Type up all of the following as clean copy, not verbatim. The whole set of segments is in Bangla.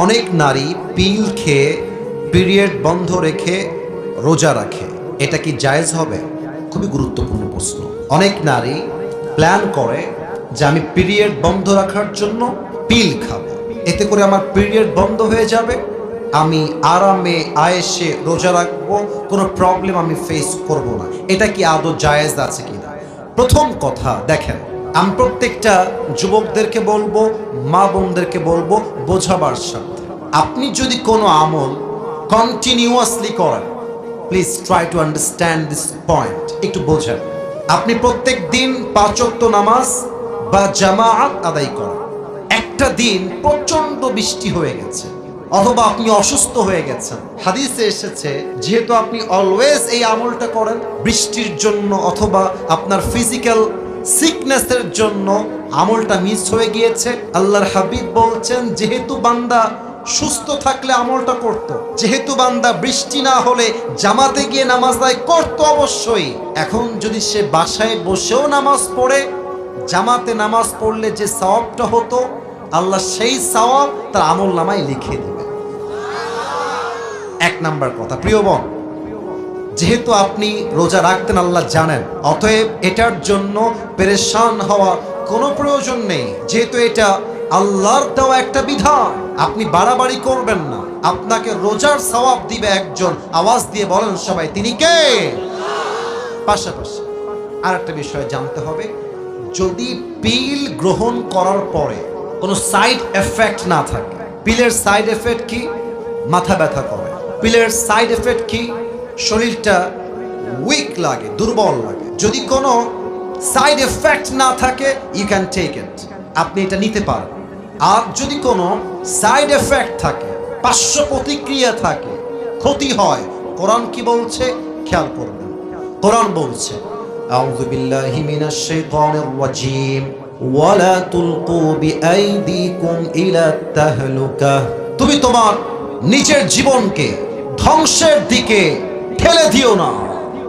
অনেক নারী পিল খেয়ে পিরিয়ড বন্ধ রেখে রোজা রাখে, এটা কি জায়েজ হবে? খুবই গুরুত্বপূর্ণ প্রশ্ন। অনেক নারী প্ল্যান করে যে আমি পিরিয়ড বন্ধ রাখার জন্য পিল খাবো, এতে করে আমার পিরিয়ড বন্ধ হয়ে যাবে, আমি আরামে আয়েসে রোজা রাখবো, কোনো প্রবলেম আমি ফেস করব না। এটা কি আদৌ জায়েজ আছে কিনা? প্রথম কথা দেখেন, আমি প্রত্যেকটা যুবকদেরকে বলবো, মা বোনদেরকে বলবো বোঝাবার সাথে, আপনি যদি কোনো আমল কন্টিনিউয়াসলি করেন, please try to understand this point, একটু বোঝেন। আপনি প্রত্যেক দিন 5 ওয়াক্ত নামাজ বা জামাআত আদায় করেন, একটা দিন প্রচন্ড বৃষ্টি হয়ে গেছে অথবা আপনি অসুস্থ হয়ে গেছেন, হাদিসে এসেছে যেহেতু আপনি অলওয়েজ এই আমলটা করেন, বৃষ্টির জন্য অথবা আপনার ফিজিক্যাল সিকনেসের জন্য আমলটা মিস হয়ে গিয়েছে, আল্লাহর হাবিব বলছেন যেহেতু বান্দা সুস্থ থাকলে আমলটা করত, যেহেতু বান্দা বৃষ্টি না হলে জামাতে গিয়ে নামাজ আদায় করত অবশ্যই, এখন যদি সে বাসায় বসেও নামাজ পড়ে, জামাতে নামাজ পড়লে যে সওয়াবটা হতো আল্লাহ সেই সওয়াব তার আমল নামায় লিখে দেবে। এক নাম্বার কথা, প্রিয় বোন, যেহেতু আপনি রোজা রাখতেন আল্লাহ জানেন, অতএব এটার জন্য পেরেশান হওয়া কোনো প্রয়োজন নেই। যেহেতু এটা আল্লাহর দেওয়া একটা বিধান, আপনি বাড়াবাড়ি করবেন না। আপনাকে রোজার সওয়াব দিবে একজন, আওয়াজ দিয়ে বলেন সবাই, তিনি কে? পাশাপাশি আর একটা বিষয় জানতে হবে, যদি পিল গ্রহণ করার পরে কোনো সাইড এফেক্ট না থাকে, পিলের সাইড এফেক্ট কি? মাথা ব্যথা করে। পিলের সাইড এফেক্ট কি? শরীরটা উইক লাগে, দুর্বল লাগে। যদি কোনো সাইড এফেক্ট না থাকে, ইউ ক্যান টেক ইট, আপনি এটা নিতে পারেন। আর যদি কোনো সাইড এফেক্ট থাকে, পার্শ্ব প্রতিক্রিয়া থাকে, ক্ষতি হয়, কোরআন কি বলছে খেয়াল করবেন। কোরআন বলছে, আউযু বিল্লাহি মিনাশ শাইতানির রাজীম, ওয়ালা তুলকু বিআইদিকুম ইলা তাহলুকা, তুমি তোমার নিজের জীবনকে ধ্বংসের দিকে ঠেলে দিও না,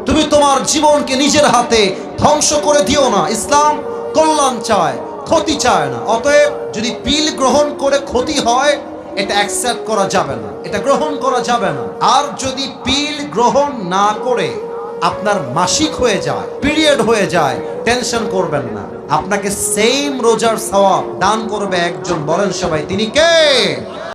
তুমি তোমার জীবনকে নিজের হাতে ধ্বংস করে দিও না। ইসলাম কল্যাণ চায়, ক্ষতি চায় না। অতএব যদি পিল গ্রহণ করে ক্ষতি হয়, এটা অ্যাকসেপ্ট করা যাবে না, এটা গ্রহণ করা যাবে না। আর যদি পিল গ্রহণ না করে আপনার মাসিক হয়ে যায়, পিরিয়ড হয়ে যায়, টেনশন করবেন না, আপনাকে সেম রোজার সওয়াব দান করবে একজন, বলেন সবাই, তিনি কে?